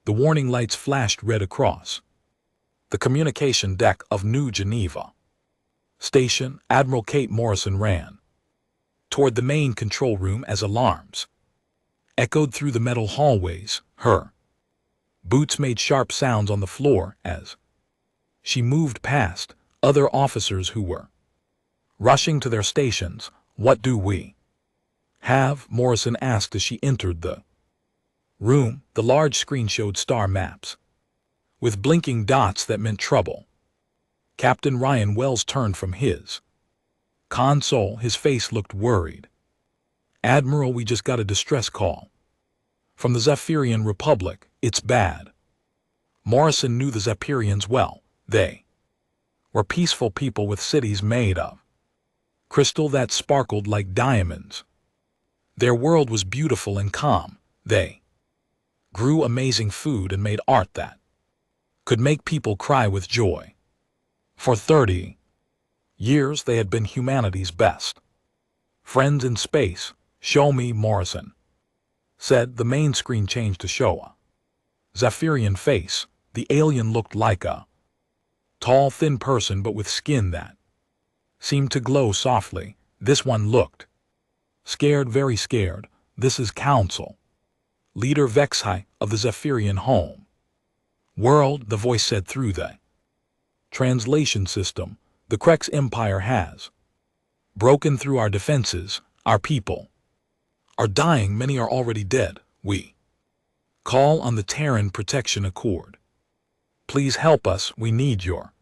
The warning lights flashed red across the communication deck of New Geneva Station. Admiral Kate Morrison ran toward the main control room as alarms echoed through the metal hallways. Her boots made sharp sounds on the floor as she moved past other officers who were rushing to their stations. "What do we have?" Morrison asked as she entered the room. The large screen showed star maps with blinking dots that meant trouble. Captain Ryan Wells turned from his console. His face looked worried. "Admiral, we just got a distress call from the Zephyrian Republic. It's bad." Morrison knew the Zephyrians well. They were peaceful people with cities made of crystal that sparkled like diamonds. Their world was beautiful and calm. They grew amazing food and made art that could make people cry with joy. For 30 years they had been humanity's best friends in space. "Show me," Morrison said. The main screen changed to show a Zephyrian face. The alien looked like a tall, thin person, but with skin that seemed to glow softly. This one looked scared, very scared. "This is Council Leader HFY of the Zephyrian home world," the voice said through the translation system. "The Krex Empire has broken through our defenses. Our people are dying. Many are already dead. We call on the Terran Protection Accord. Please help us. We need your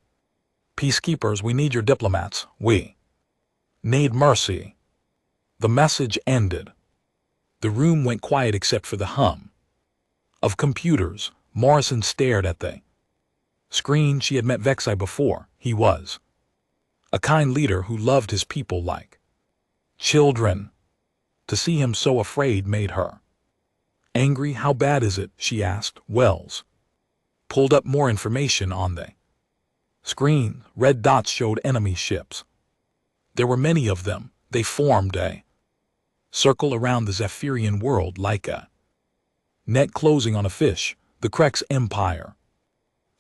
peacekeepers. We need your diplomats. We need mercy." The message ended. The room went quiet except for the hum of computers. Morrison stared at the screen. She had met HFY before. He was a kind leader who loved his people like children. To see him so afraid made her angry. "How bad is it?" she asked. Wells pulled up more information on the screen. Red dots showed enemy ships. There were many of them. They formed a circle around the Zephyrian world like a net closing on a fish. "The Krex Empire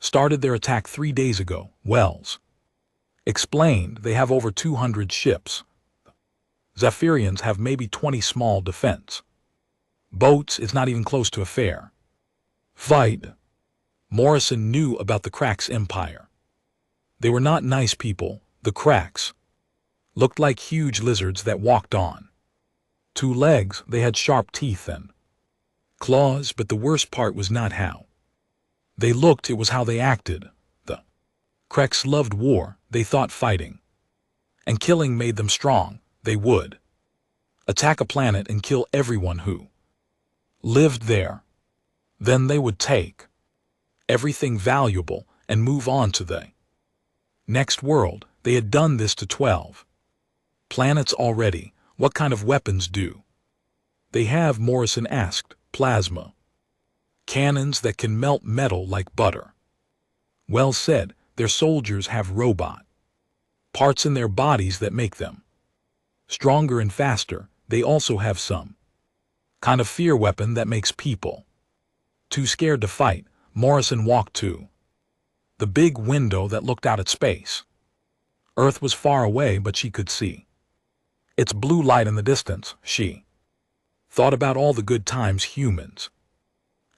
started their attack 3 days ago," Wells explained. "They have over 200 ships. Zephyrians have maybe 20 small defense boats. It's not even close to a fair fight." Morrison knew about the Krex Empire. They were not nice people. The Krex looked like huge lizards that walked on 2 legs. They had sharp teeth and claws, but the worst part was not how they looked, it was how they acted. The Krex loved war. They thought fighting and killing made them strong. They would attack a planet and kill everyone who lived there. Then they would take everything valuable and move on to the next world. They had done this to 12 planets already. "What kind of weapons do they have?" Morrison asked. "Plasma cannons that can melt metal like butter." Wells said. "Their soldiers have robot parts in their bodies that make them stronger and faster. They also have some kind of fear weapon that makes people too scared to fight." Morrison walked to the big window that looked out at space. Earth was far away, but she could see its blue light in the distance. She thought about all the good times humans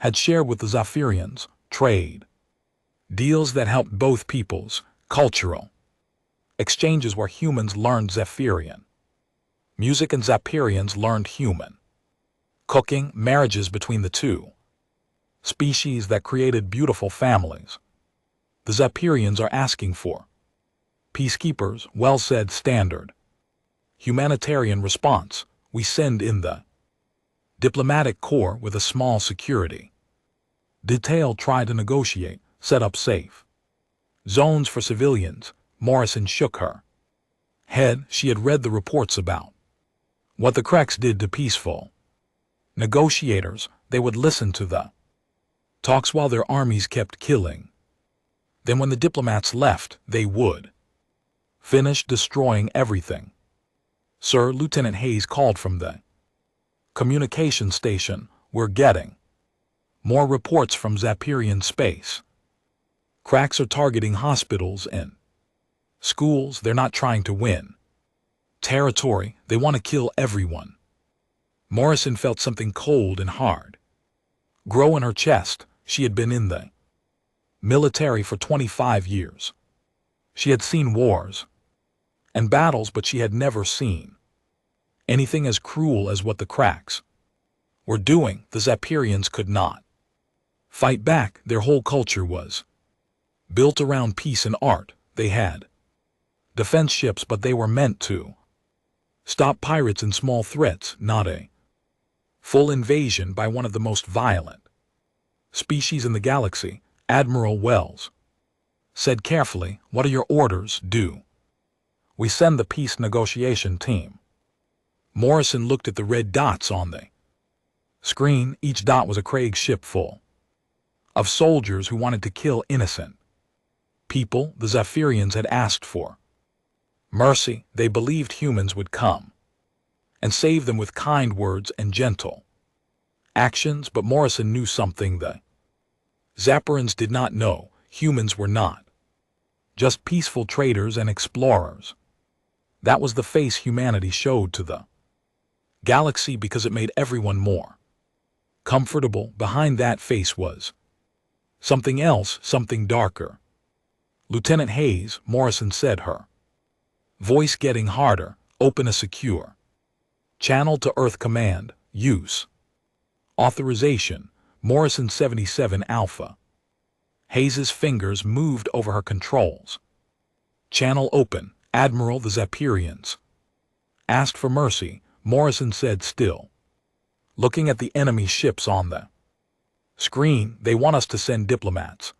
had shared with the Zephyrians, trade deals that helped both peoples, cultural exchanges where humans learned Zephyrian music and Zephyrians learned human cooking, marriages between the two species that created beautiful families. "The Zephyrians are asking for peacekeepers," Wells said. "Standard humanitarian response. We send in the diplomatic corps with a small security detail. Try to negotiate, set up safe zones for civilians." Morrison shook her head. She had read the reports about what the Krex did to peaceful negotiators. They would listen to the talks while their armies kept killing. Then when the diplomats left, they would finish destroying everything. "Sir," Lieutenant Hayes called from the communication station, "we're getting More reports from Zapirian space. Cracks are targeting hospitals and schools. They're not trying to win territory. They want to kill everyone. Morrison felt something cold and hard grow in her chest. She had been in the military for 25 years. She had seen wars and battles, but she had never seen anything as cruel as what the cracks were doing. The Zapirians could not fight back. Their whole culture was built around peace and art. They had defense ships, but they were meant to stop pirates and small threats, not a full invasion by one of the most violent species in the galaxy. Admiral Wells said carefully, "What are your orders? Do we send the peace negotiation team?" Morrison looked at the red dots on the screen. Each dot was a Krieg ship full of soldiers who wanted to kill innocent people. The Zephyrians had asked for mercy. They believed humans would come and save them with kind words and gentle actions, but Morrison knew something the Zapirians did not know. Humans were not just peaceful traders and explorers. That was the face humanity showed to the galaxy because it made everyone more comfortable. Behind that face was something else, something darker. "Lieutenant Hayes," Morrison said, her voice getting harder, "open a secure channel to Earth Command. Use authorization." Morrison 77 Alpha. Hayes's fingers moved over her controls. "Channel open, Admiral." The Zapirians asked for mercy, Morrison said, still looking at the enemy ships on the screen. "They want us to send diplomats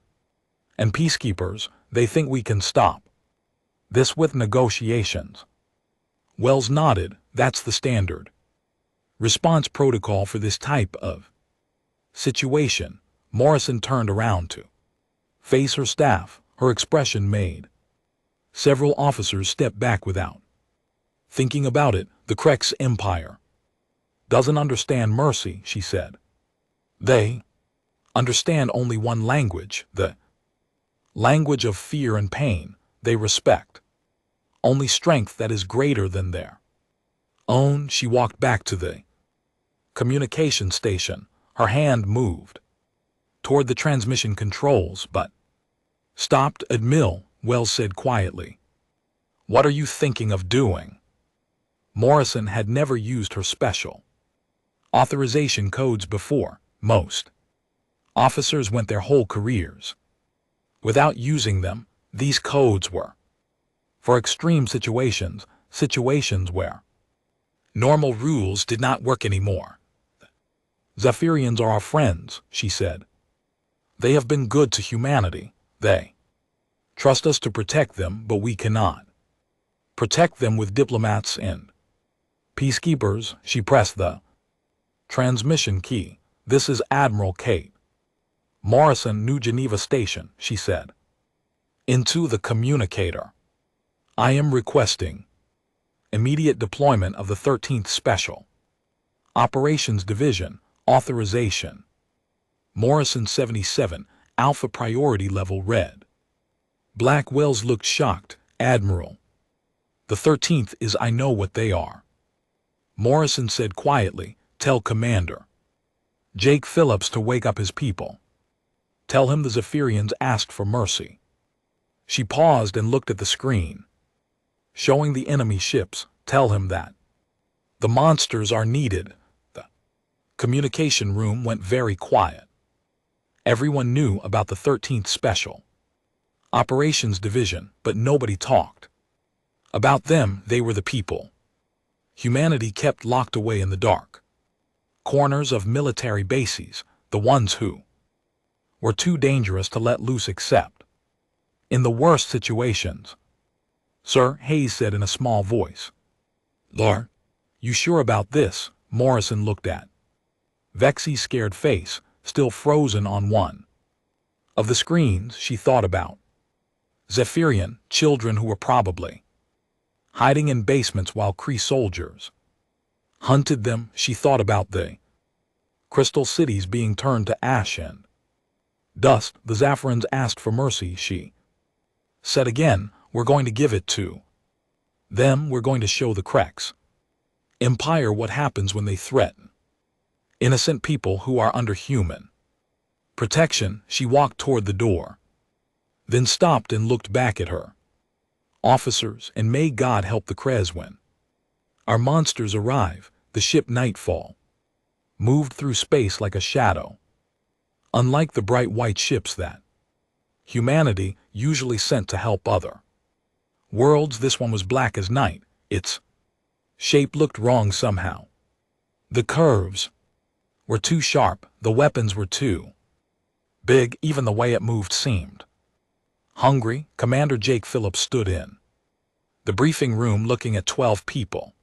and peacekeepers. They think we can stop this with negotiations." Wells nodded. "That's the standard response protocol for this type of situation." Morrison turned around to face her staff. Her expression made several officers step back without thinking about it. "The Krex Empire doesn't understand mercy," she said. "They understand only one language, the language of fear and pain. They respect only strength that is greater than their own." She walked back to the communication station. Her hand moved toward the transmission controls, but stopped. "Admiral," Wells said quietly, "what are you thinking of doing?" Morrison had never used her special authorization codes before. Most officers went their whole careers without using them. These codes were for extreme situations, situations where normal rules did not work anymore. "Zephyrians are our friends," she said. "They have been good to humanity. They trust us to protect them, but we cannot protect them with diplomats and peacekeepers." She pressed the transmission key. "This is Admiral Kate Morrison, New Geneva Station," she said into the communicator. "I am requesting immediate deployment of the 13th Special Operations Division. Authorization." Morrison 77 Alpha priority level red. Black. Wells looked shocked. "Admiral, the 13th is. I know what they are." Morrison said quietly, "Tell Commander Jake Phillips to wake up his people. Tell him the Zephyrians asked for mercy." She paused and looked at the screen, showing the enemy ships. "Tell him that the monsters are needed." The communication room went very quiet. Everyone knew about the 13th Special Operations Division, but nobody talked about them. They were the people humanity kept locked away in the dark corners of military bases, the ones who were too dangerous to let loose except in the worst situations. "Sir," Hayes said in a small voice. "Lord, you sure about this?" Morrison looked at Vexy's scared face, still frozen on one of the screens. She thought about Zephyrian children who were probably hiding in basements while Kree soldiers hunted them. She thought about the Crystal cities being turned to ash and dust. The Zafarans asked for mercy. She said again, we're going to give it to them. We're going to show the Kreks Empire what happens when they threaten innocent people who are under human protection. She walked toward the door, then stopped and looked back at her officers, and may God help the Krez when our monsters arrive. The ship Nightfall moved through space like a shadow. Unlike the bright white ships that humanity usually sent to help other worlds, this one was black as night. Its shape looked wrong somehow. The curves were too sharp, the weapons were too big, even the way it moved seemed hungry. Commander Jake Phillips stood in the briefing room looking at 12 people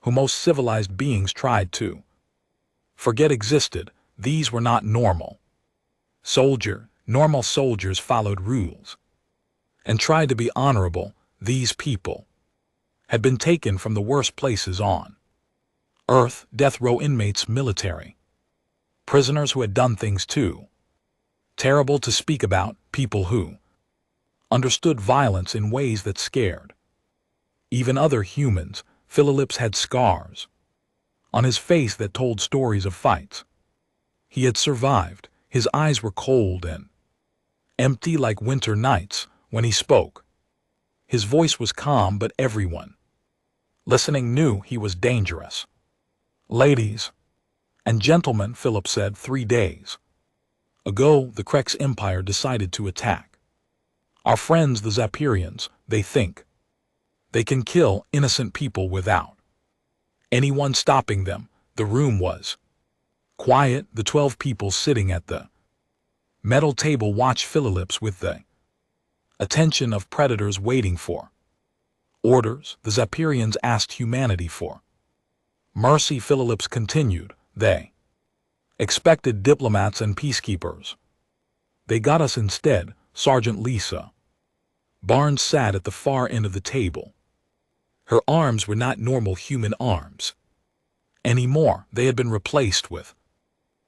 who most civilized beings tried to forget existed. These were not normal soldiers followed rules and tried to be honorable. These people had been taken from the worst places on Earth, death row inmates, military prisoners who had done things too terrible to speak about, people who understood violence in ways that scared even other humans. Phillips had scars on his face that told stories of fights he had survived. His eyes were cold and empty like winter nights. When he spoke, his voice was calm, but everyone listening knew he was dangerous. Ladies and gentlemen, Phillips said, 3 days ago, the Kreks Empire decided to attack our friends, the Zapirians. They think they can kill innocent people without anyone stopping them. The room was quiet. The 12 people sitting at the metal table watched Phillips with the attention of predators waiting for orders. The Zapirians asked humanity for mercy. Phillips continued, they expected diplomats and peacekeepers. They got us instead. Sergeant Lisa Barnes sat at the far end of the table. Her arms were not normal human arms anymore. They had been replaced with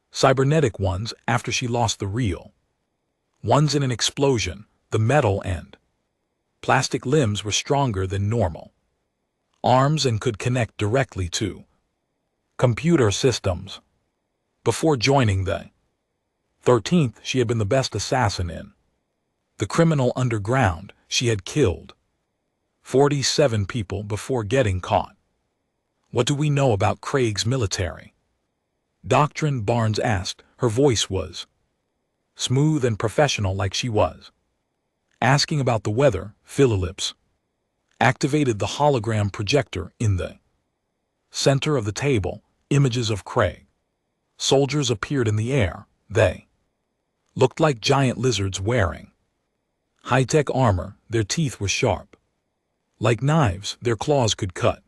cybernetic ones after she lost the real ones in an explosion. The metal and plastic limbs were stronger than normal arms and could connect directly to computer systems. Before joining the 13th, she had been the best assassin in the criminal underground. She had killed 47 people before getting caught. What do we know about Craig's military doctrine? Barnes asked. Her voice was smooth and professional, like she was asking about the weather. Phillips activated the hologram projector in the center of the table. Images of Craig soldiers appeared in the air. They looked like giant lizards wearing high-tech armor. Their teeth were sharp like knives. Their claws could cut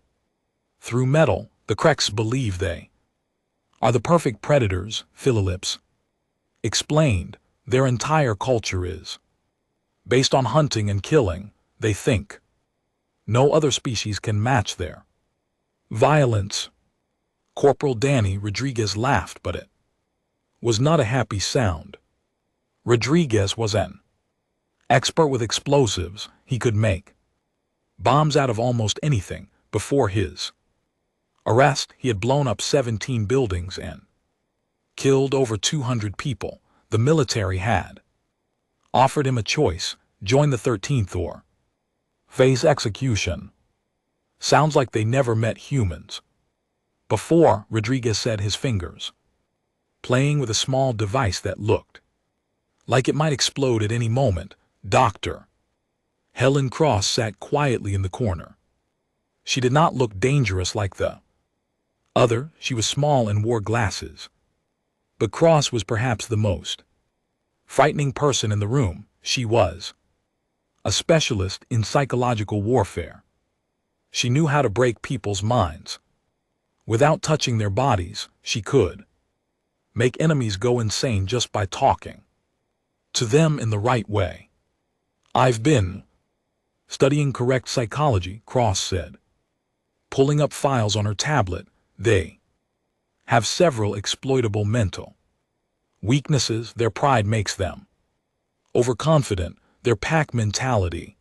through metal. The Kreks believe they are the perfect predators, Phillips explained. Their entire culture is based on hunting and killing. They think no other species can match their violence. Corporal Danny Rodriguez laughed, but it was not a happy sound. Rodriguez was an expert with explosives. He could make bombs out of almost anything. Before his arrest, he had blown up 17 buildings and killed over 200 people. The military had offered him a choice: join the 13th or face execution. Sounds like they never met humans before, Rodriguez said, his fingers playing with a small device that looked like it might explode at any moment. Dr. Helen Cross sat quietly in the corner. She did not look dangerous like the other. She was small and wore glasses. But Cross was perhaps the most frightening person in the room. She was a specialist in psychological warfare. She knew how to break people's minds. Without touching their bodies, she could make enemies go insane just by talking to them in the right way. I've been studying correct psychology, Cross said, pulling up files on her tablet. They have several exploitable mental weaknesses. Their pride makes them overconfident. Their pack mentality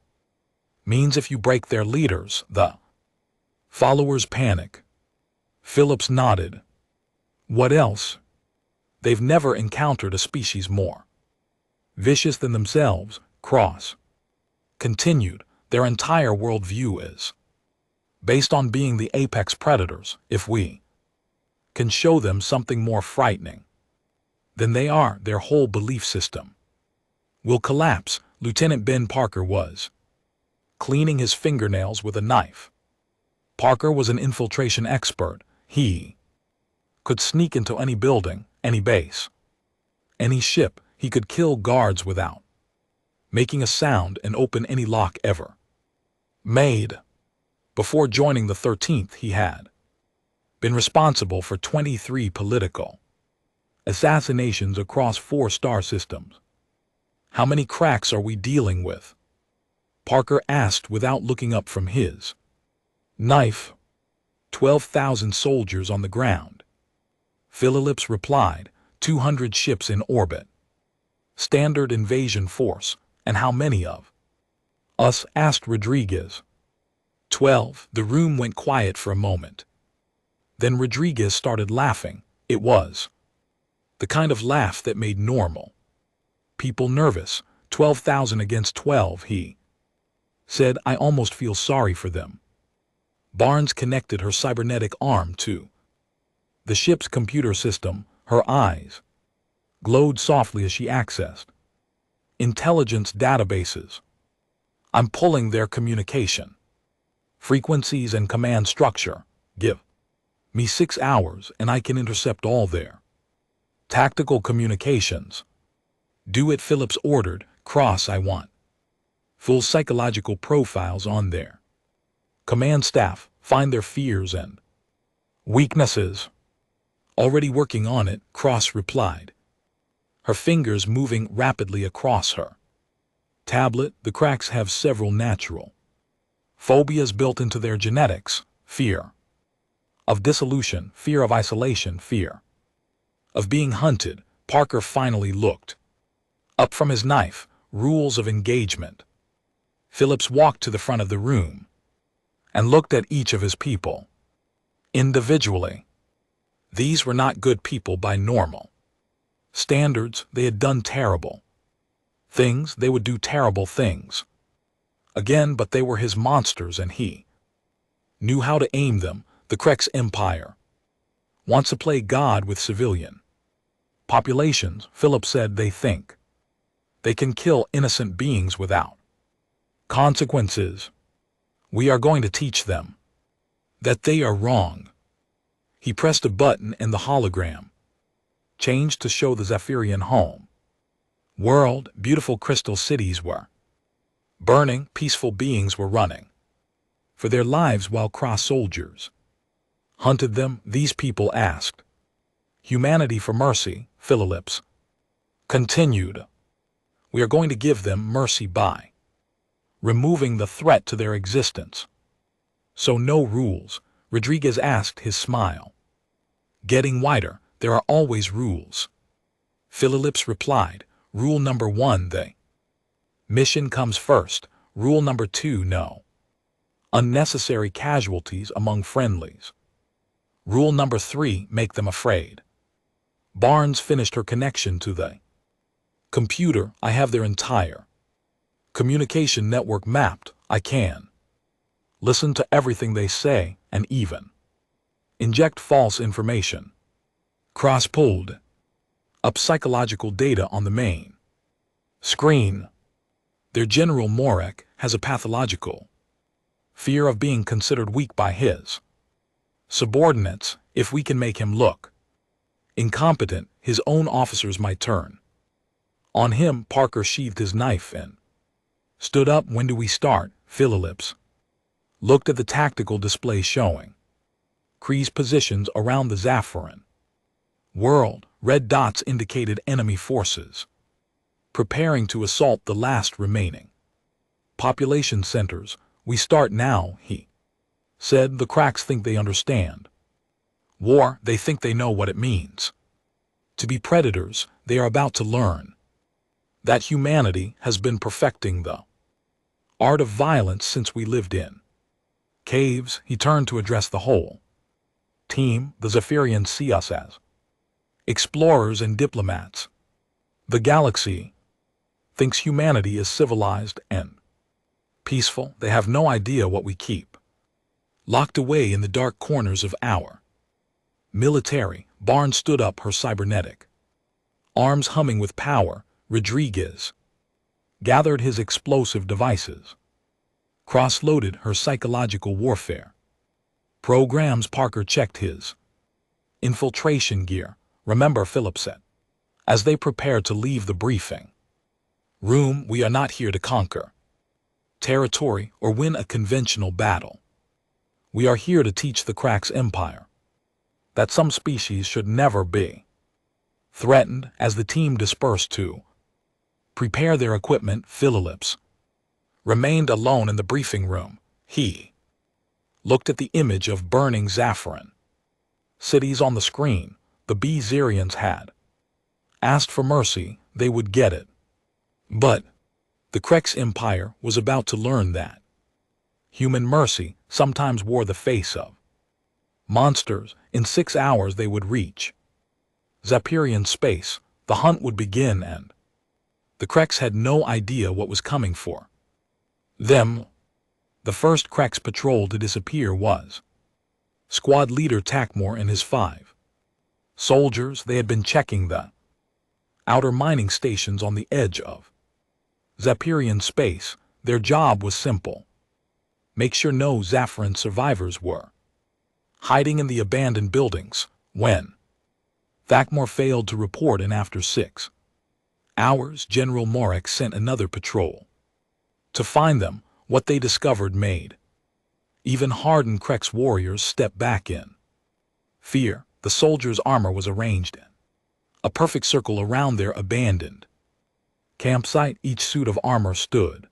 means if you break their leaders, the followers panic. Phillips nodded. What else? They've never encountered a species more vicious than themselves. Cross continued. Their entire worldview is based on being the apex predators. If we can show them something more frightening than they are, their whole belief system will collapse. Lieutenant Ben Parker was cleaning his fingernails with a knife. Parker was an infiltration expert. He could sneak into any building, any base, any ship. He could kill guards without making a sound and open any lock ever made. Before joining the 13th, he had been responsible for 23 political assassinations across 4 star systems. How many cracks are we dealing with? Parker asked without looking up from his knife. 12,000 soldiers on the ground. Phillips replied, 200 ships in orbit. Standard invasion force. And how many of us? Asked Rodriguez. 12. The room went quiet for a moment. Then Rodriguez started laughing. It was the kind of laugh that made normal people nervous. 12,000 against 12, he said. I almost feel sorry for them. Barnes connected her cybernetic arm to the ship's computer system. Her eyes glowed softly as she accessed intelligence databases. I'm pulling their communication frequencies and command structure. Give me 6 hours and I can intercept all their tactical communications. Do it, Phillips ordered. Cross, I want full psychological profiles on their command staff. Find their fears and weaknesses. Already working on it, Cross replied, her fingers moving rapidly across her tablet. The cracks have several natural phobias built into their genetics: fear of dissolution, fear of isolation, fear of being hunted. Parker finally looked up from his knife. Rules of engagement. Phillips walked to the front of the room and looked at each of his people individually. These were not good people by normal standards. They had done terrible things. They would do terrible things again, but they were his monsters and he knew how to aim them. The Krex Empire wants to play God with civilian populations. Phillips said they think they can kill innocent beings without consequences. We are going to teach them that they are wrong. He pressed a button and the hologram changed to show the Zephyrian home world. Beautiful crystal cities were burning. Peaceful beings were running for their lives while cross soldiers hunted them. These people asked humanity for mercy. Phillips continued, we are going to give them mercy by removing the threat to their existence. So no rules? Rodriguez asked, his smile getting wider. There are always rules. Phillips replied, rule number 1, the mission comes first. Rule number 2, no unnecessary casualties among friendlies. Rule number 3, make them afraid. Barnes finished her connection to the computer. I have their entire communication network mapped. I can listen to everything they say and even inject false information. Cross pulled up psychological data on the main screen. Their General Morek has a pathological fear of being considered weak by his subordinates. If we can make him look incompetent, his own officers might turn on him. Parker sheathed his knife and stood up. When do we start? Phillips looked at the tactical display showing Kree's positions around the Zephyrian world. Red dots indicated enemy forces preparing to assault the last remaining population centers. We start now, he said. The cracks think they understand War, they think they know what it means. To be predators, they are about to learn that humanity has been perfecting the art of violence since we lived in caves. He turned to address the whole team. The Zephyrians see us as explorers and diplomats. The galaxy thinks humanity is civilized and peaceful. They have no idea what we keep locked away in the dark corners of our military. Barnes stood up, her cybernetic arms humming with power. Rodriguez gathered his explosive devices, cross-loaded her psychological warfare programs. Parker checked his infiltration gear. Remember, Philip said, as they prepared to leave the briefing room, we are not here to conquer territory or win a conventional battle. We are here to teach the Cracks Empire that some species should never be threatened. As the team dispersed to prepare their equipment, Philips remained alone in the briefing room. He looked at the image of burning Zaffiran cities on the screen. The Bezirians had asked for mercy, they would get it. But the Cracks Empire was about to learn that human mercy sometimes wore the face of monsters. In 6 hours they would reach Zephyrian space. The hunt would begin, and the Cracks had no idea what was coming for them. The first Cracks patrol to disappear was squad leader Tackmore and his 5 soldiers. They had been checking the outer mining stations on the edge of Zephyrian space. Their job was simple: make sure no Zaffiran survivors were hiding in the abandoned buildings. When Tackmore failed to report, and after 6 hours, General Morek sent another patrol to find them, what they discovered made even hardened Cracks warriors step back in fear. The soldiers' armor was arranged in a perfect circle around their abandoned campsite. Each suit of armor stood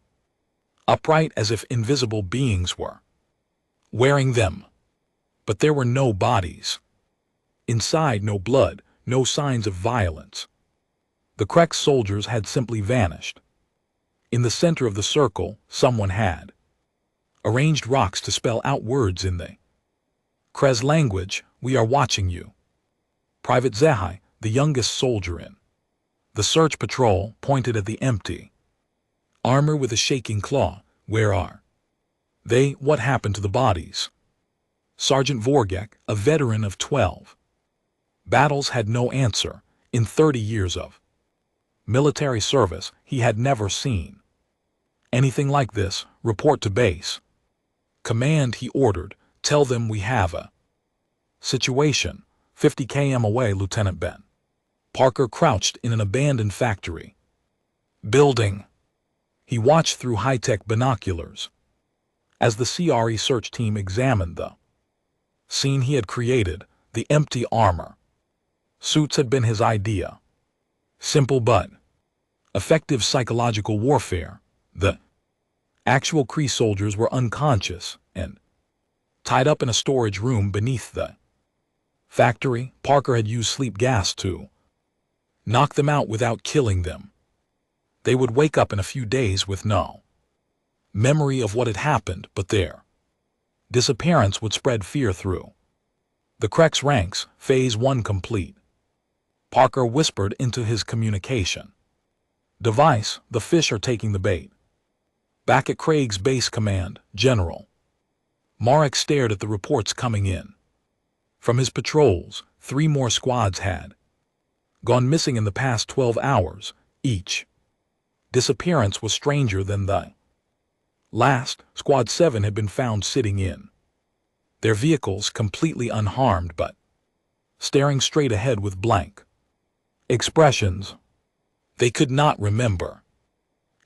upright as if invisible beings were wearing them. But there were no bodies inside, no blood, no signs of violence. The Cracks soldiers had simply vanished. In the center of the circle, someone had arranged rocks to spell out words in the Krez language. We are watching you. Private Zahai, the youngest soldier in the search patrol, pointed at the empty armor with a shaking claw. Where are they? What happened to the bodies? Sergeant Vorgek, a veteran of 12 battles, had no answer. In 30 years of military service, he had never seen anything like this. Report to base command, he ordered. Tell them we have a situation 50 km away. Lieutenant Ben Parker crouched in an abandoned factory building. He watched through high-tech binoculars as the CRE search team examined the scene he had created. The empty armor suits had been his idea. Simple but effective psychological warfare. The actual Kree soldiers were unconscious and tied up in a storage room beneath the factory. Parker had used sleep gas to knock them out without killing them. They would wake up in a few days with no memory of what had happened, but their disappearance would spread fear through the Cracks ranks. Phase 1 complete. Parker whispered into his communication device, the fish are taking the bait. Back at Craig's base command, General Marek stared at the reports coming in from his patrols. 3 more squads had gone missing in the past 12 hours. Each disappearance was stranger than the last. Squad 7 had been found sitting in their vehicles, completely unharmed, but staring straight ahead with blank expressions. They could not remember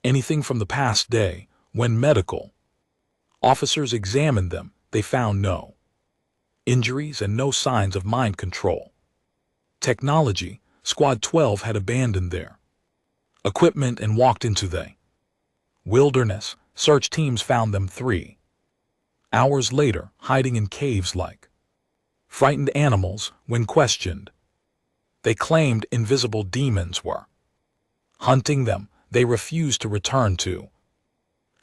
anything from the past day. When medical officers examined them, they found no injuries and no signs of mind control technology. Squad 12 had abandoned their equipment and walked into the wilderness. Search teams found them 3 hours later, hiding in caves like frightened animals when questioned. They claimed invisible demons were hunting them. They refused to return to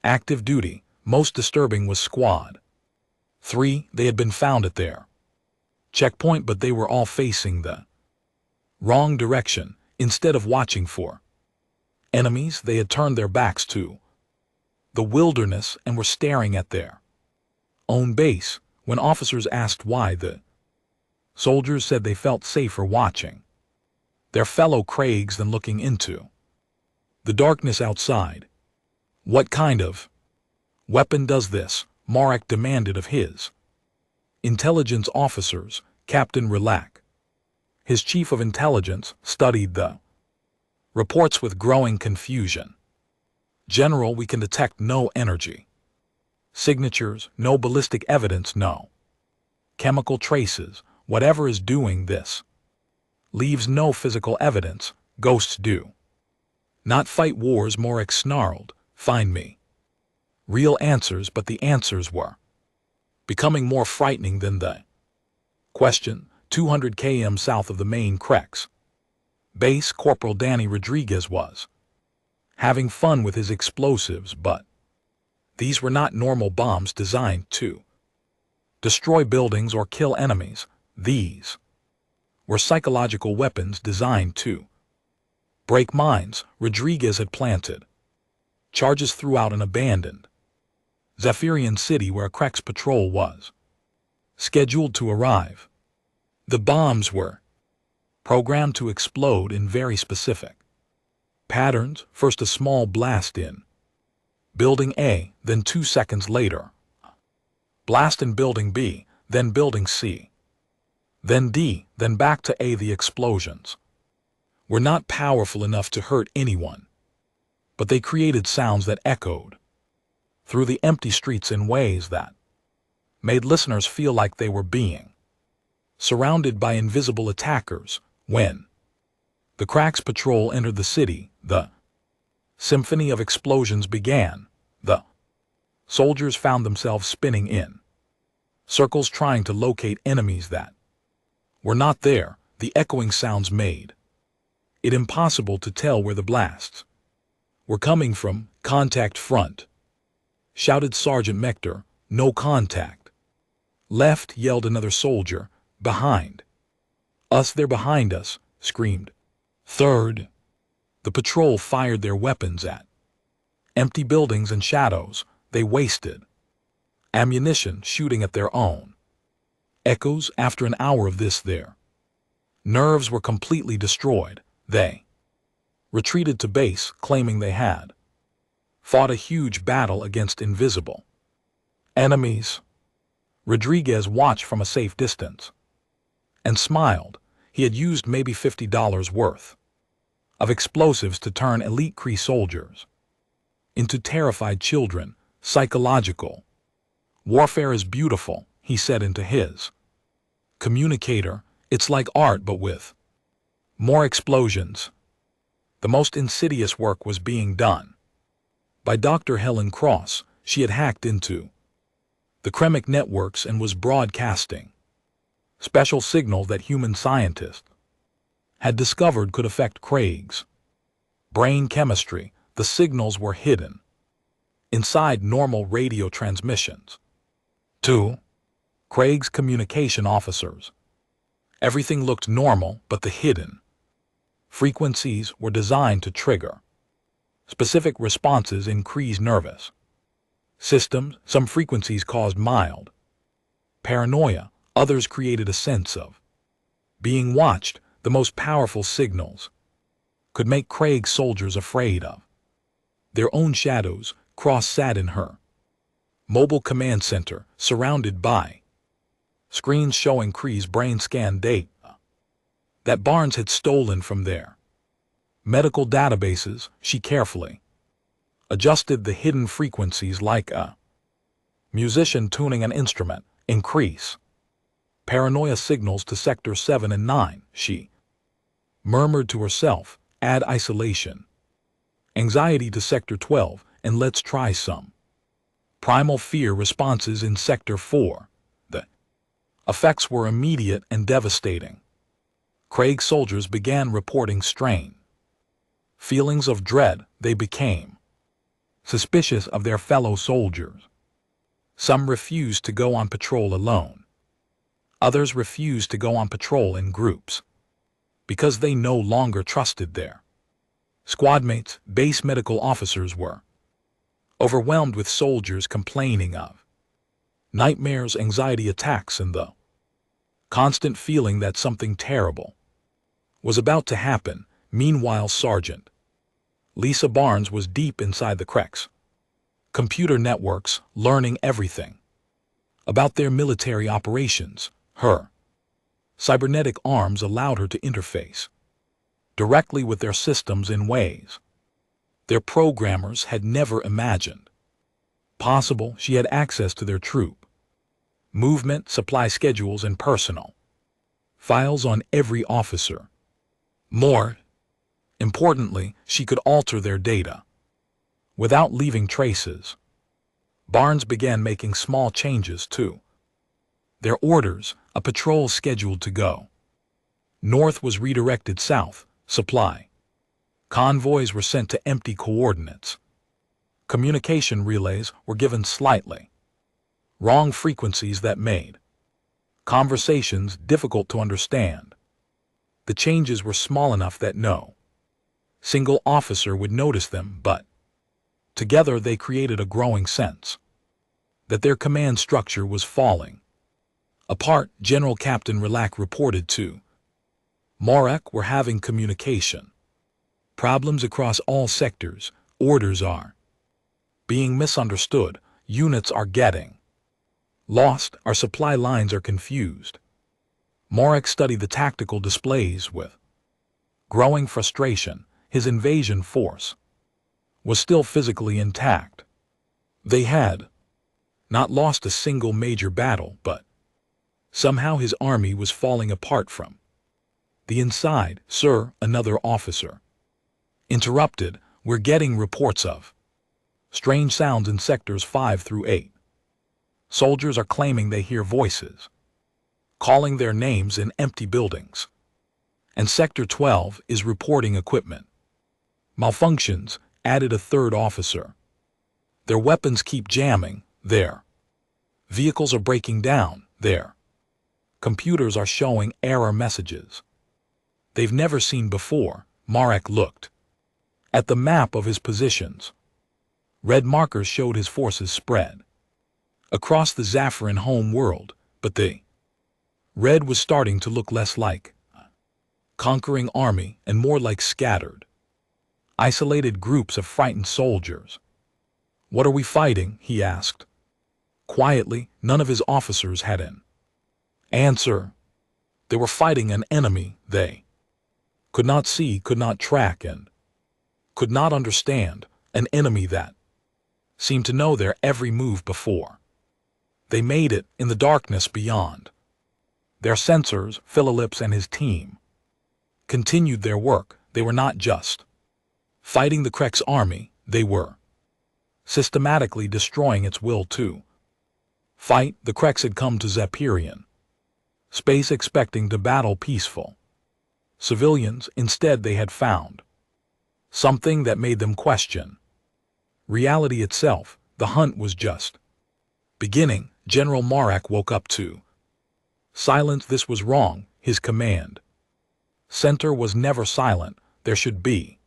active duty. Most disturbing was Squad 3. They had been found at their checkpoint, but they were all facing the wrong direction. Instead of watching for enemies, they had turned their backs to the wilderness and were staring at their own base. When officers asked why, the soldiers said they felt safer watching their fellow Craigs than looking into the darkness outside. What kind of weapon does this? Marek demanded of his intelligence officers. Captain Relac, his chief of intelligence, studied the reports with growing confusion. General, we can detect no energy signatures, no ballistic evidence, no chemical traces. Whatever is doing this leaves no physical evidence. Ghosts do not fight wars, Marek snarled. Find me real answers. But the answers were becoming more frightening than the question. 200 km south of the main Crex base, Corporal Danny Rodriguez was having fun with his explosives, but these were not normal bombs designed to destroy buildings or kill enemies. These were psychological weapons designed to break minds. Rodriguez had planted charges throughout an abandoned Zephyrian city where a Crex patrol was scheduled to arrive. The bombs were programmed to explode in very specific patterns. First a small blast in Building A, then 2 seconds later, blast in Building B, then Building C, then D, then back to A. The explosions were not powerful enough to hurt anyone, but they created sounds that echoed through the empty streets in ways that made listeners feel like they were being surrounded by invisible attackers. When the Cracks patrol entered the city, the symphony of explosions began. The soldiers found themselves spinning in circles trying to locate enemies that were not there. The echoing sounds made it impossible to tell where the blasts were coming from. Contact front, shouted Sergeant Mector. No contact left, yelled another soldier. Behind us, they're behind us, screamed third. The patrol fired their weapons at empty buildings and shadows. They wasted ammunition shooting at their own echoes. After an hour of this, their nerves were completely destroyed. They retreated to base, claiming they had fought a huge battle against invisible enemies. Rodriguez watched from a safe distance and smiled. He had used maybe $50 worth of explosives to turn elite Kree soldiers into terrified children. Psychological warfare is beautiful, he said into his communicator. It's like art, but with more explosions. The most insidious work was being done by Dr. Helen Cross. She had hacked into the Kremik networks and was broadcasting special signal that human scientists had discovered could affect Craig's brain chemistry. The signals were hidden inside normal radio transmissions. 2. Craig's communication officers. Everything looked normal, but the hidden frequencies were designed to trigger specific responses in Kree's nervous systems. Some frequencies caused mild paranoia, others created a sense of being watched. The most powerful signals could make Craig's soldiers afraid of their own shadows. Cross sat in her mobile command center, surrounded by screens showing Kree's brain scan data that Barnes had stolen from their medical databases. She carefully adjusted the hidden frequencies like a musician tuning an instrument. Increase paranoia signals to Sector 7 and 9, she murmured to herself. Add isolation anxiety to Sector 12, and let's try some primal fear responses in Sector 4. The Effects were immediate and devastating. Craig's soldiers began reporting strain. Feelings of dread they became. Suspicious of their fellow soldiers. Some refused to go on patrol alone. Others refused to go on patrol in groups. Because they no longer trusted their squadmates. Base medical officers were overwhelmed with soldiers complaining of nightmares, anxiety attacks, and the constant feeling that something terrible was about to happen. Meanwhile, Sergeant Lisa Barnes was deep inside the Craig's computer networks, learning everything about their military operations. Her cybernetic arms allowed her to interface directly with their systems in ways their programmers had never imagined possible. She had access to their troop movement, supply schedules, and personal files on every officer. More importantly, she could alter their data without leaving traces. Barnes began making small changes to their orders. A patrol scheduled to go north was redirected south. Supply convoys were sent to empty coordinates. Communication relays were given slightly wrong frequencies that made conversations difficult to understand. The changes were small enough that no single officer would notice them, but together they created a growing sense that their command structure was falling apart. General Captain Relac reported to Morek, "We're having communication problems across all sectors. Orders are being misunderstood. Units are getting lost. Our supply lines are confused." Morek studied the tactical displays with growing frustration. His invasion force was still physically intact. They had not lost a single major battle, but somehow his army was falling apart from the inside. "Sir," another officer interrupted, "we're getting reports of strange sounds in sectors 5 through 8. Soldiers are claiming they hear voices calling their names in empty buildings. And Sector 12 is reporting equipment malfunctions," added a third officer. "Their weapons keep jamming. Their vehicles are breaking down. Their computers are showing error messages they've never seen before." Marek looked at the map of his positions. Red markers showed his forces spread across the Zaffiran home world, but the red was starting to look less like a conquering army and more like scattered, isolated groups of frightened soldiers. "What are we fighting?" he asked. Quietly, none of his officers had an answer. They were fighting an enemy they could not see, could not track, and could not understand, an enemy that seemed to know their every move before they made it. In the darkness beyond their sensors, Philips and his team continued their work. They were not just fighting the Craig's army, they were systematically destroying its will to fight. The Craig's had come to Zaffiran space expecting to battle peaceful civilians. Instead, they had found something that made them question reality itself. The hunt was just beginning. General Marek woke up to silence. This was wrong. His command center was never silent. There should be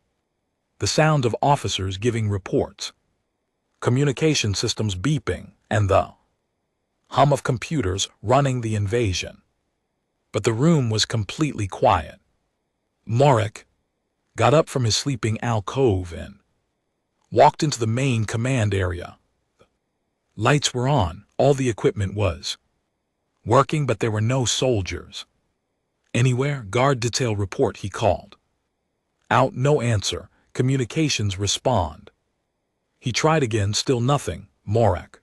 the sound of officers giving reports, communication systems beeping, and the hum of computers running the invasion. But the room was completely quiet. Marek got up from his sleeping alcove and walked into the main command area. Lights were on, all the equipment was working, but there were no soldiers anywhere. "Guard detail report," he called out. No answer. Communications respond. He tried again, still nothing. Marek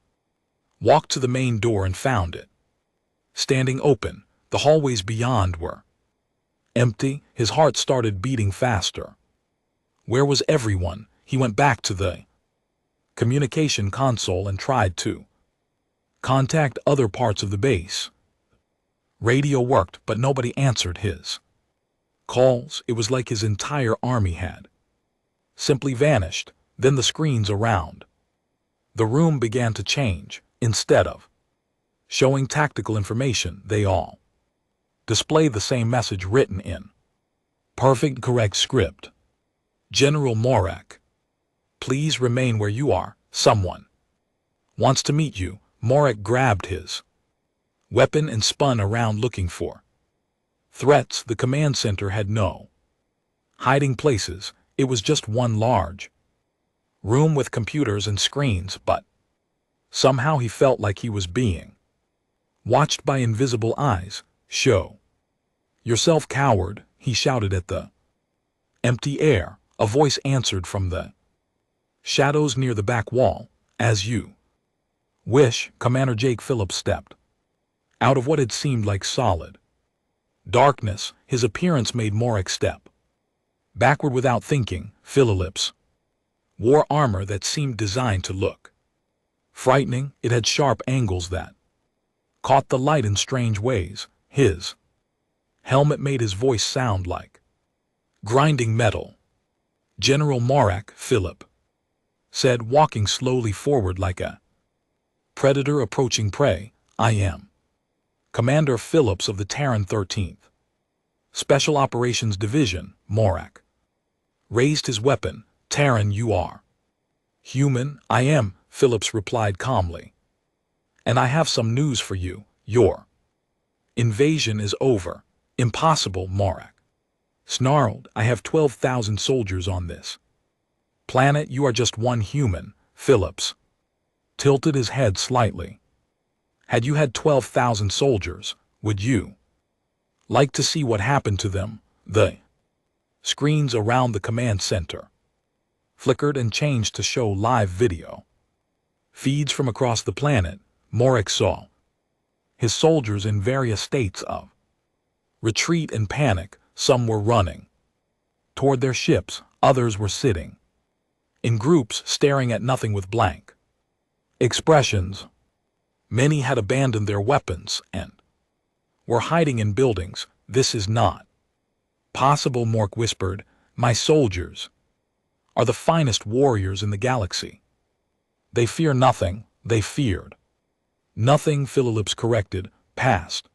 walked to the main door and found it standing open. The hallways beyond were empty. His heart started beating faster. Where was everyone? He went back to the communication console and tried to contact other parts of the base. Radio worked, but nobody answered his calls. It was like his entire army had simply vanished. Then the screens around the room began to change. Instead of showing tactical information, they all displayed the same message written in perfect correct script. General Morak, please remain where you are. Someone wants to meet you. Morak grabbed his weapon and spun around looking for threats. The command center had no hiding places. It was just one large room with computers and screens, but somehow he felt like he was being watched by invisible eyes. Show yourself, coward, he shouted at the empty air. A voice answered from the shadows near the back wall. As you wish. Commander Jake Phillips stepped out of what had seemed like solid darkness. His appearance made Morak step backward without thinking. Phillips wore armor that seemed designed to look frightening. It had sharp angles that caught the light in strange ways. His helmet made his voice sound like grinding metal. General Morak, Philip said, walking slowly forward like a predator approaching prey. I am Commander Phillips of the Terran 13th Special Operations Division. Morak raised his weapon. Terran, you are human? I am, Phillips replied calmly. And I have some news for you. Your invasion is over. Impossible, Morak snarled. I have 12,000 soldiers on this planet. You are just one human. Phillips tilted his head slightly. Had you had 12,000 soldiers, would you like to see what happened to them? The screens around the command center flickered and changed to show live video feeds from across the planet. Morak saw his soldiers in various states of retreat and panic. Some were running toward their ships, others were sitting in groups staring at nothing with blank expressions. Many had abandoned their weapons and were hiding in buildings. This is not possible, Morak whispered. My soldiers are the finest warriors in the galaxy. They fear nothing. They feared nothing, Phillips corrected. Past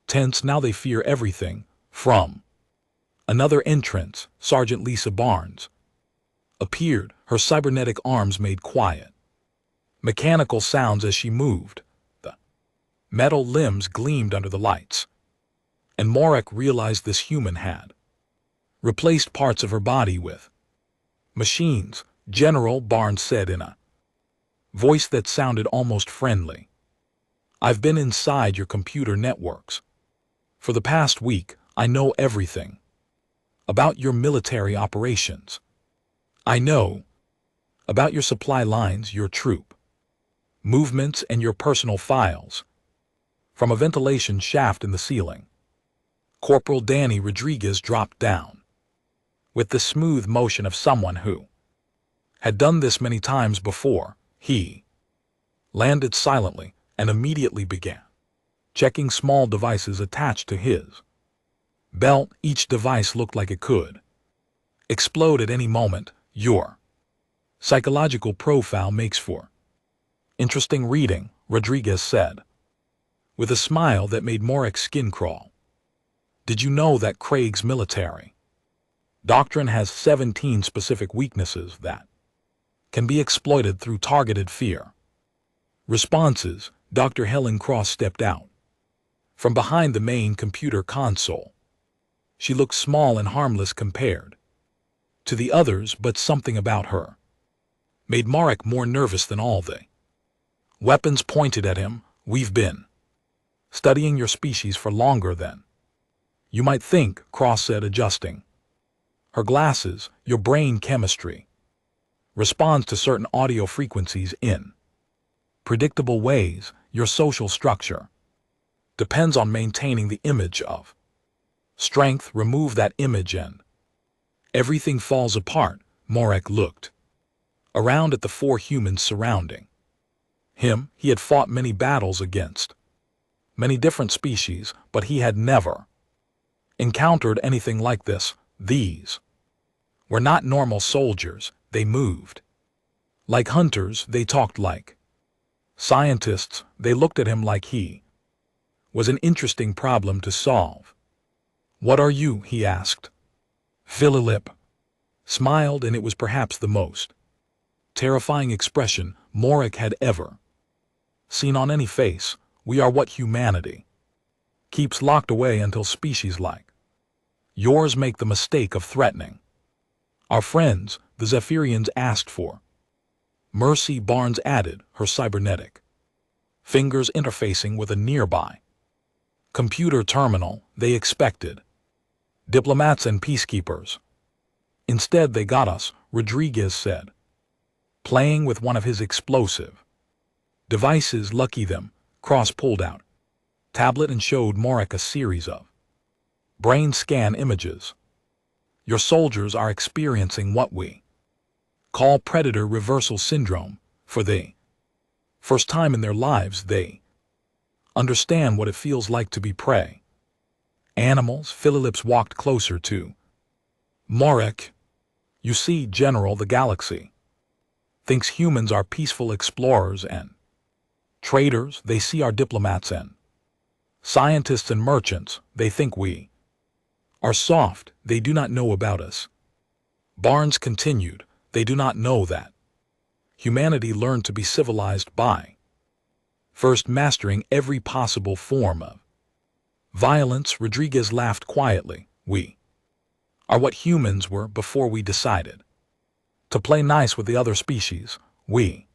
tense. Now they fear everything. From another entrance, Sergeant Lisa Barnes appeared. Her cybernetic arms made quiet, mechanical sounds as she moved. The metal limbs gleamed under the lights, and Morak realized this human had replaced parts of her body with machines. General, Barnes said in a voice that sounded almost friendly, I've been inside your computer networks for the past week. I know everything about your military operations. I know about your supply lines, your troop movements, and your personal files. From a ventilation shaft in the ceiling, Corporal Danny Rodriguez dropped down with the smooth motion of someone who had done this many times before. He landed silently and immediately began checking small devices attached to his belt. Each device looked like it could explode at any moment. Your psychological profile makes for interesting reading, Rodriguez said, with a smile that made Morak's skin crawl. Did you know that Craig's military doctrine has 17 specific weaknesses that can be exploited through targeted fear responses? Dr. Helen Cross stepped out from behind the main computer console. She looked small and harmless compared to the others, but something about her made Morak more nervous than all the weapons pointed at him. We've been studying your species for longer than you might think, Cross said, adjusting her glasses. Your brain chemistry responds to certain audio frequencies in predictable ways. Your social structure depends on maintaining the image of strength. Remove that image and everything falls apart. Morak looked around at the 4 humans surrounding him. He had fought many battles against Many different species, but he had never encountered anything like this. These were not normal soldiers. They moved like hunters. They talked like scientists. They looked at him like he was an interesting problem to solve. "What are you?" he asked. Philip smiled, and it was perhaps the most terrifying expression Morik had ever seen on any face. "We are what humanity keeps locked away until species like yours make the mistake of threatening our friends." The Zephyrians asked for mercy, Barnes added, her cybernetic fingers interfacing with a nearby computer terminal. They expected diplomats and peacekeepers. Instead, they got us, Rodriguez said, playing with one of his explosive devices. "Lucky them." Cross pulled out tablet and showed Morik a series of brain scan images. "Your soldiers are experiencing what we call predator reversal syndrome. For the first time in their lives, they understand what it feels like to be prey animals." Phillips walked closer to Morik. "You see, General, the galaxy thinks humans are peaceful explorers and traders. They see our diplomats and scientists and merchants. They think we are soft. They do not know about us." Barnes continued, "They do not know that humanity learned to be civilized by first mastering every possible form of violence." Rodriguez laughed quietly. "We are what humans were before we decided to play nice with the other species. We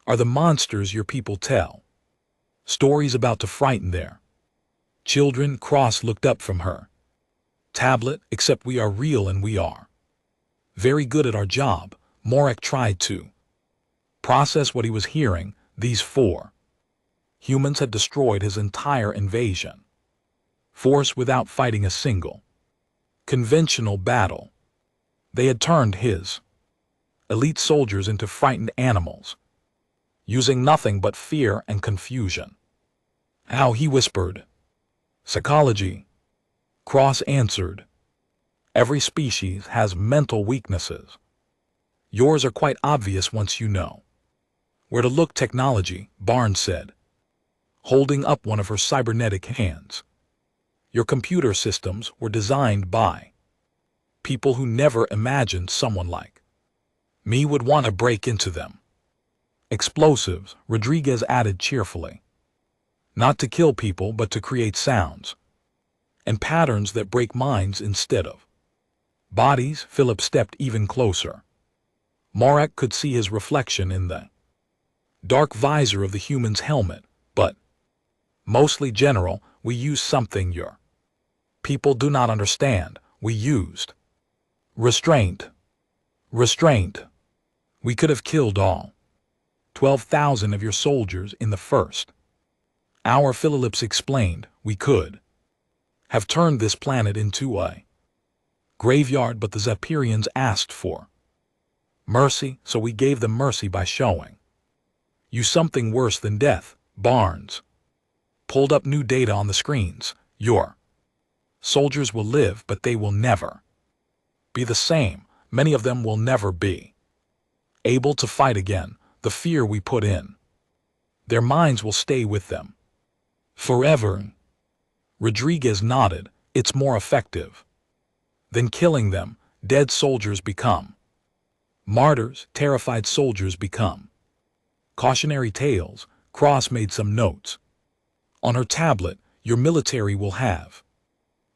are the monsters your people tell stories about to frighten their children." Cross looked up from her tablet. "Except we are real and we are very good at our job." Morik tried to process what he was hearing. These 4 humans had destroyed his entire invasion force without fighting a single conventional battle. They had turned his elite soldiers into frightened animals, using nothing but fear and confusion. "How?" he whispered. "Psychology," Cross answered. "Every species has mental weaknesses. Yours are quite obvious once you know where to look." "Technology," Barnes said, holding up one of her cybernetic hands. "Your computer systems were designed by people who never imagined someone like me would want to break into them." "Explosives," Rodriguez added cheerfully. "Not to kill people, but to create sounds and patterns that break minds instead of bodies." Philip stepped even closer. Morik could see his reflection in the dark visor of the human's helmet. "But mostly, General, we used something your people do not understand. We used restraint. Restraint. We could have killed all 12,000 of your soldiers in the first hour." Phillips explained. "We could have turned this planet into a graveyard, but the Zephyrians asked for mercy, so we gave them mercy by showing you something worse than death." Barnes pulled up new data on the screens. "Your soldiers will live, but they will never be the same. Many of them will never be able to fight again. The fear we put in their minds will stay with them forever." Rodriguez nodded. "It's more effective than killing them. Dead soldiers become martyrs. Terrified soldiers become cautionary tales." Cross made some notes on her tablet. "Your military will have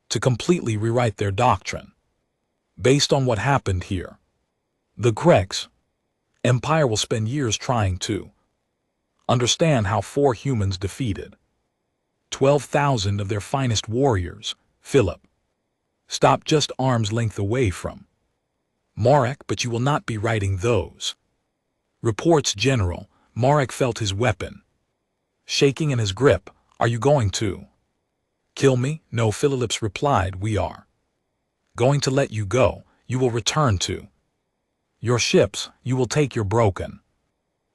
to completely rewrite their doctrine based on what happened here. The Grex Empire will spend years trying to understand how 4 humans defeated 12,000 of their finest warriors." Philip stopped just arm's length away from Morik. "But you will not be writing those reports, General." Morik felt his weapon shaking in his grip. "Are you going to kill me?" "No," Phillips replied. "We are going to let you go. You will return to your ships. You will take your broken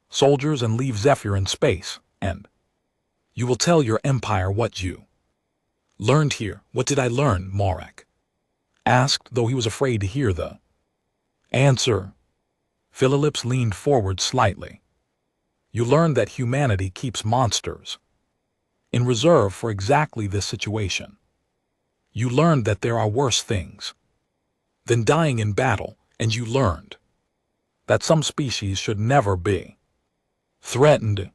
soldiers and leave Zephyr in space, and You will tell your empire what you learned here. What did I learn? Marek asked, though he was afraid to hear the answer. Philips leaned forward slightly. You learned that humanity keeps monsters in reserve for exactly this situation. You learned that there are worse things than dying in battle, and you learned that some species should never be threatened.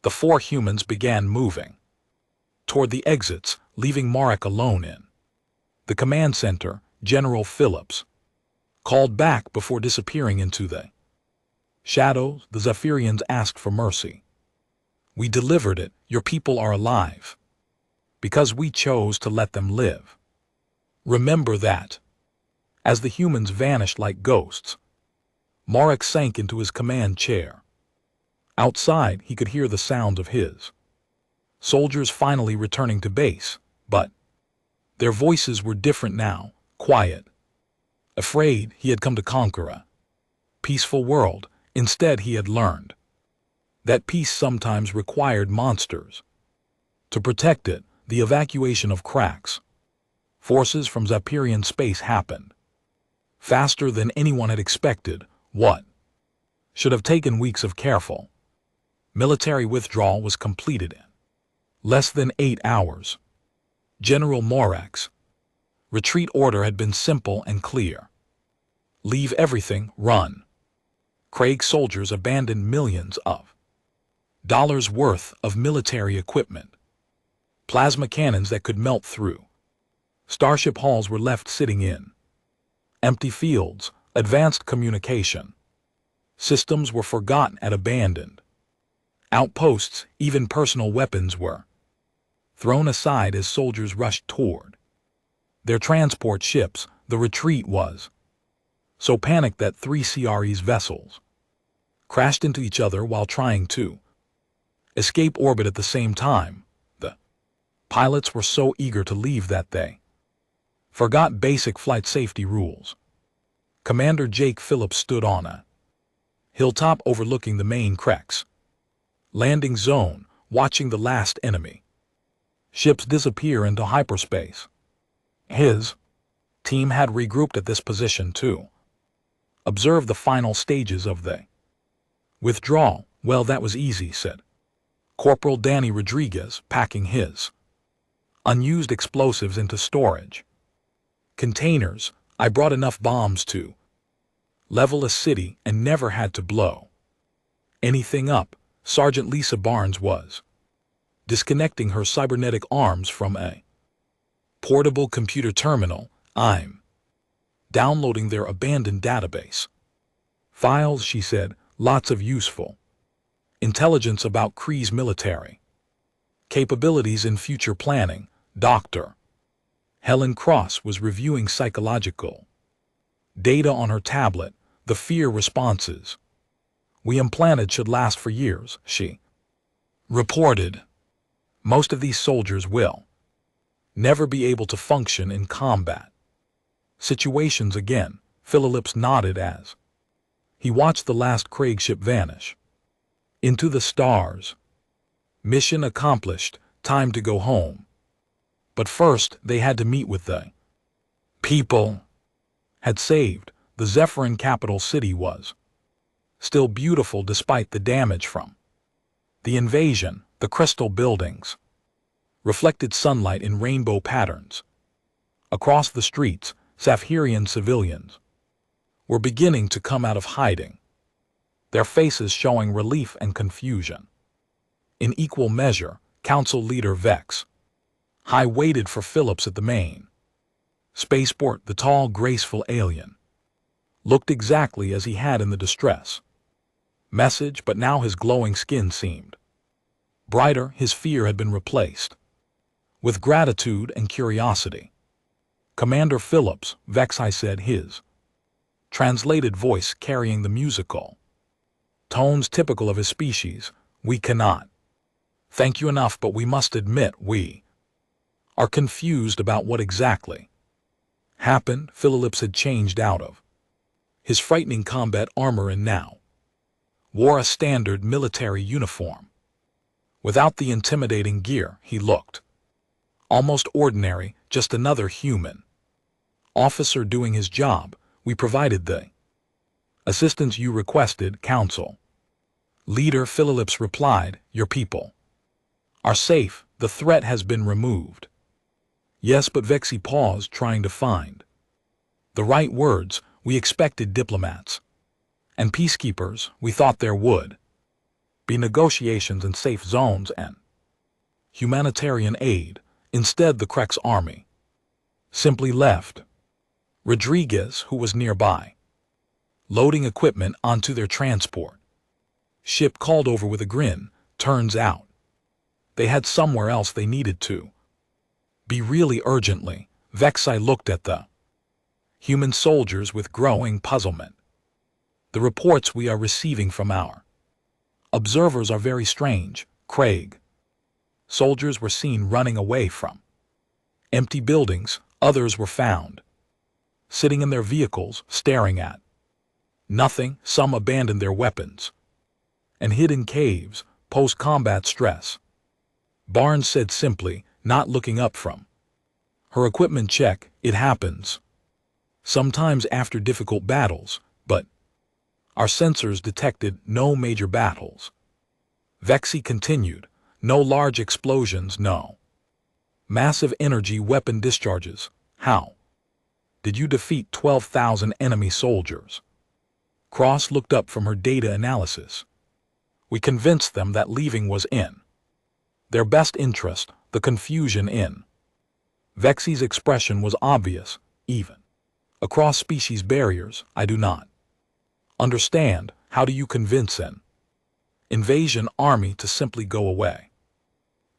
The four humans began moving toward the exits, leaving Marek alone in the command center. General Phillips called back before disappearing into the shadows. The Zephyrians asked for mercy. We delivered it. Your people are alive because we chose to let them live. Remember that. As the humans vanished like ghosts, Marek sank into his command chair. Outside, he could hear the sounds of his soldiers finally returning to base, but their voices were different now, quiet. Afraid he had come to conquer a peaceful world. Instead, he had learned that peace sometimes required monsters. To protect it, the evacuation of cracks forces from Zephyrian space happened faster than anyone had expected. What should have taken weeks of careful military withdrawal was completed in less than 8 hours. General Morak's retreat order had been simple and clear. Leave everything, run. Craig's soldiers abandoned millions of dollars worth of military equipment. Plasma cannons that could melt through starship halls were left sitting in empty fields. Advanced communication systems were forgotten and abandoned. Outposts, even personal weapons, were thrown aside as soldiers rushed toward their transport ships. The retreat was so panicked that 3 CRE's vessels crashed into each other while trying to escape orbit at the same time. The pilots were so eager to leave that they forgot basic flight safety rules. Commander Jake Phillips stood on a hilltop overlooking the main Krex landing zone, watching the last enemy ships disappear into hyperspace. His team had regrouped at this position to observe the final stages of the withdrawal. Well, that was easy, said Corporal Danny Rodriguez, packing his unused explosives into storage containers. I brought enough bombs to level a city and never had to blow anything up. Sergeant Lisa Barnes was disconnecting her cybernetic arms from a portable computer terminal. I'm downloading their abandoned database files, she said. Lots of useful intelligence about Kree's military capabilities and future planning. Dr. Helen Cross was reviewing psychological data on her tablet. The fear responses we implanted should last for years, she reported. Most of these soldiers will never be able to function in combat situations again. Phillips nodded as he watched the last Craig ship vanish into the stars. Mission accomplished. Time to go home. But first, they had to meet with the people had saved. The Zephyrin capital city was still beautiful despite the damage from the invasion. The crystal buildings reflected sunlight in rainbow patterns. Across the streets, Zephyrian civilians were beginning to come out of hiding, their faces showing relief and confusion. In equal measure, Council Leader Vex High waited for Phillips at the main spaceport. The tall, graceful alien looked exactly as he had in the distress message, but now his glowing skin seemed brighter. His fear had been replaced with gratitude and curiosity. Commander Phillips, Vex High said, his translated voice carrying the musical tones typical of his species. We cannot thank you enough, but we must admit we are confused about what exactly happened. Phillips had changed out of his frightening combat armor and now wore a standard military uniform. Without the intimidating gear, he looked almost ordinary, just another human officer doing his job. We provided the assistance you requested, Council. Leader Phillips replied, your people are safe. The threat has been removed. Yes, but Vexy paused, trying to find the right words. We expected diplomats and peacekeepers. We thought there would be negotiations in safe zones and humanitarian aid. Instead, the Krek's army simply left. Rodriguez, who was nearby, loading equipment onto their transport ship, called over with a grin. Turns out they had somewhere else they needed to be really urgently. Vexi looked at the human soldiers with growing puzzlement. The reports we are receiving from our observers are very strange, Craig. Soldiers were seen running away from empty buildings. Others were found sitting in their vehicles, staring at nothing. Some abandoned their weapons and hid in caves. Post-combat stress, Barnes said simply, not looking up from her equipment check. It happens sometimes after difficult battles, but our sensors detected no major battles. Vexy continued, no large explosions, no massive energy weapon discharges. How did you defeat 12,000 enemy soldiers? Cross looked up from her data analysis. We convinced them that leaving was in their best interest. The confusion in Vexy's expression was obvious, even across species barriers. I do not understand. How do you convince an invasion army to simply go away?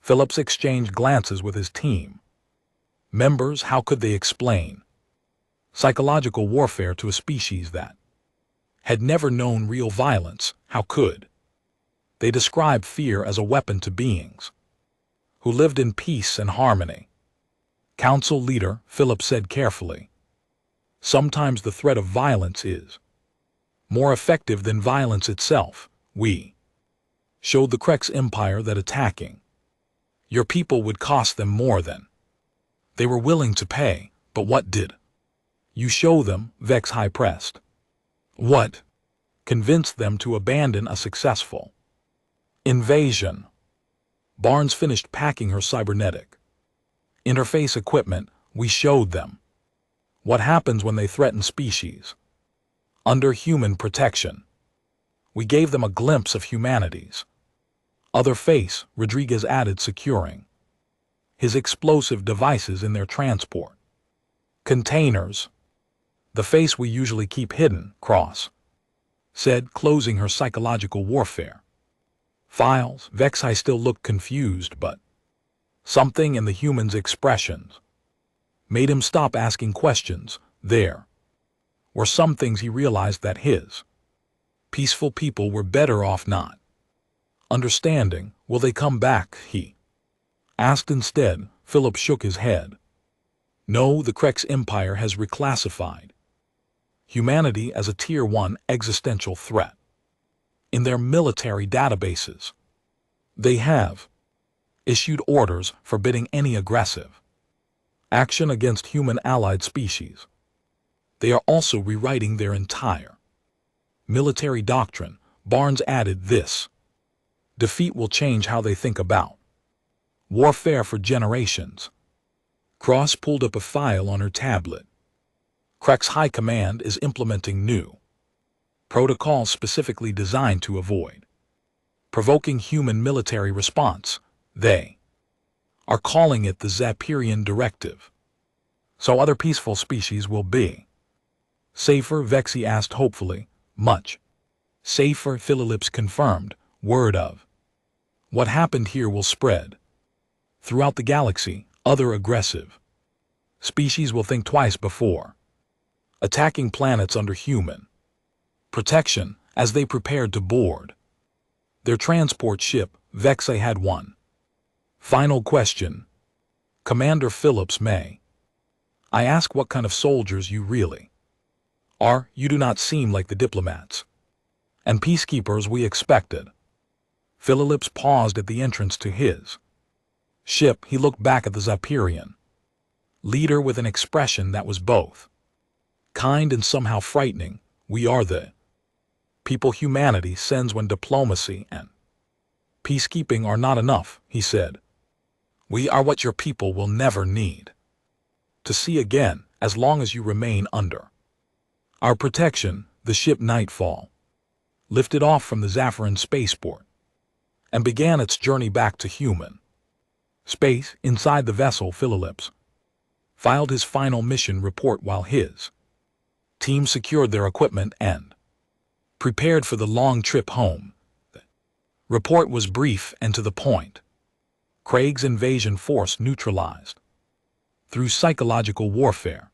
Phillips exchanged glances with his team members. How could they explain psychological warfare to a species that had never known real violence? How could they describe fear as a weapon to beings who lived in peace and harmony? Council leader, Phillips said carefully, sometimes the threat of violence is more effective than violence itself. We showed the Krek's empire that attacking your people would cost them more than they were willing to pay. But what did you show them? Vex high pressed. What convinced them to abandon a successful invasion? Barnes finished packing her cybernetic interface equipment. We showed them what happens when they threaten species under human protection. We gave them a glimpse of humanity's other face. Rodriguez added, securing his explosive devices in their transport containers. The face we usually keep hidden, Cross said, closing her psychological warfare files. Vexi still looked confused, but something in the human's expressions made him stop asking questions. There were some things he realized that his peaceful people were better off not understanding. Will they come back? He asked instead. Philip shook his head. No, the Krek's empire has reclassified humanity as a Tier 1 existential threat in their military databases. They have issued orders forbidding any aggressive action against human allied species. They are also rewriting their entire military doctrine. Barnes added, this defeat will change how they think about warfare for generations. Cross pulled up a file on her tablet. Krek's High Command is implementing new protocols specifically designed to avoid provoking human military response. They are calling it the Zapirian Directive. So other peaceful species will be safer? Vexy asked hopefully. Much safer, Phillips confirmed. Word of what happened here will spread throughout the galaxy. Other aggressive species will think twice before attacking planets under human protection. As they prepared to board their transport ship, Vexi had one final question. Commander Phillips, may I ask what kind of soldiers you really are? You do not seem like the diplomats and peacekeepers we expected. Philips paused at the entrance to his ship. He looked back at the Zapirian leader with an expression that was both kind and somehow frightening. We are the people humanity sends when diplomacy and peacekeeping are not enough, he said. We are what your people will never need to see again as long as you remain under our protection. The ship Nightfall lifted off from the Zaffiran spaceport and began its journey back to human space. Inside the vessel, Philips filed his final mission report while his team secured their equipment and prepared for the long trip home. The report was brief and to the point. Craig's invasion force neutralized through psychological warfare.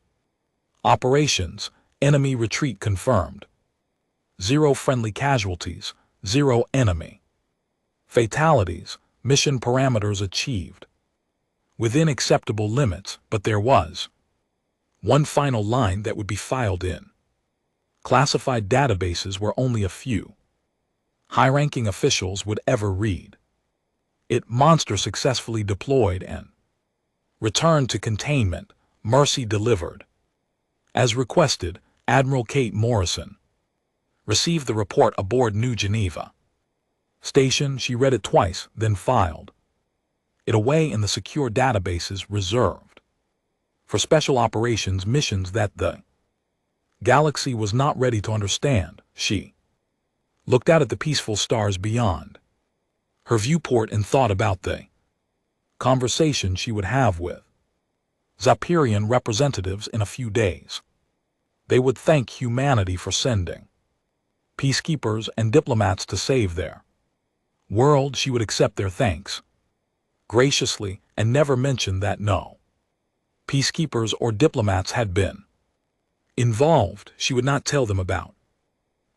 Operations, enemy retreat confirmed. 0 friendly casualties, 0 enemy fatalities, mission parameters achieved within acceptable limits, but there was one final line that would be filed in classified databases where only a few high-ranking officials would ever read it. Monster successfully deployed and returned to containment. Mercy delivered. As requested, Admiral Kate Morrison received the report aboard New Geneva Station. She read it twice, then filed it away in the secure databases reserved for special operations missions that the galaxy was not ready to understand. She looked out at the peaceful stars beyond her viewport and thought about the conversation she would have with Zapirian representatives in a few days. They would thank humanity for sending peacekeepers and diplomats to save their world. She would accept their thanks graciously and never mention that no peacekeepers or diplomats had been involved. She would not tell them about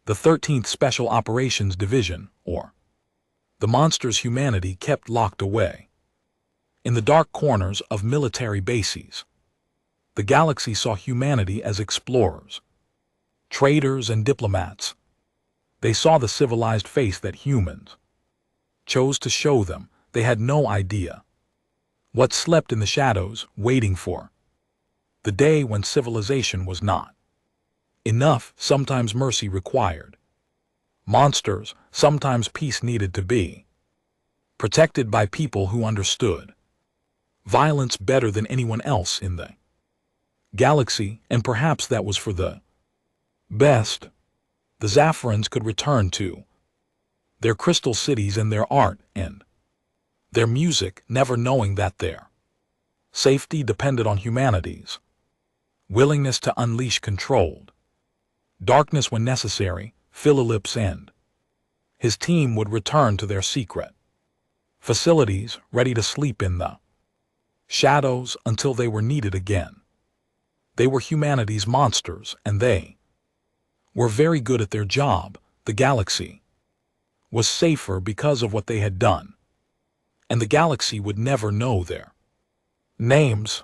the 13th Special Operations Division or the monsters humanity kept locked away in the dark corners of military bases. The galaxy saw humanity as explorers, traders, and diplomats. They saw the civilized face that humans chose to show them. They had no idea what slept in the shadows, waiting for the day when civilization was not enough. Sometimes mercy required monsters, sometimes peace needed to be protected by people who understood violence better than anyone else in the galaxy, and perhaps that was for the best. The Zaffirans could return to their crystal cities and their art and their music, never knowing that their safety depended on humanity's willingness to unleash controlled darkness when necessary. Philips and his team would return to their secret facilities, ready to sleep in the shadows until they were needed again. They were humanity's monsters, and they were very good at their job. The galaxy was safer because of what they had done, and the galaxy would never know their names.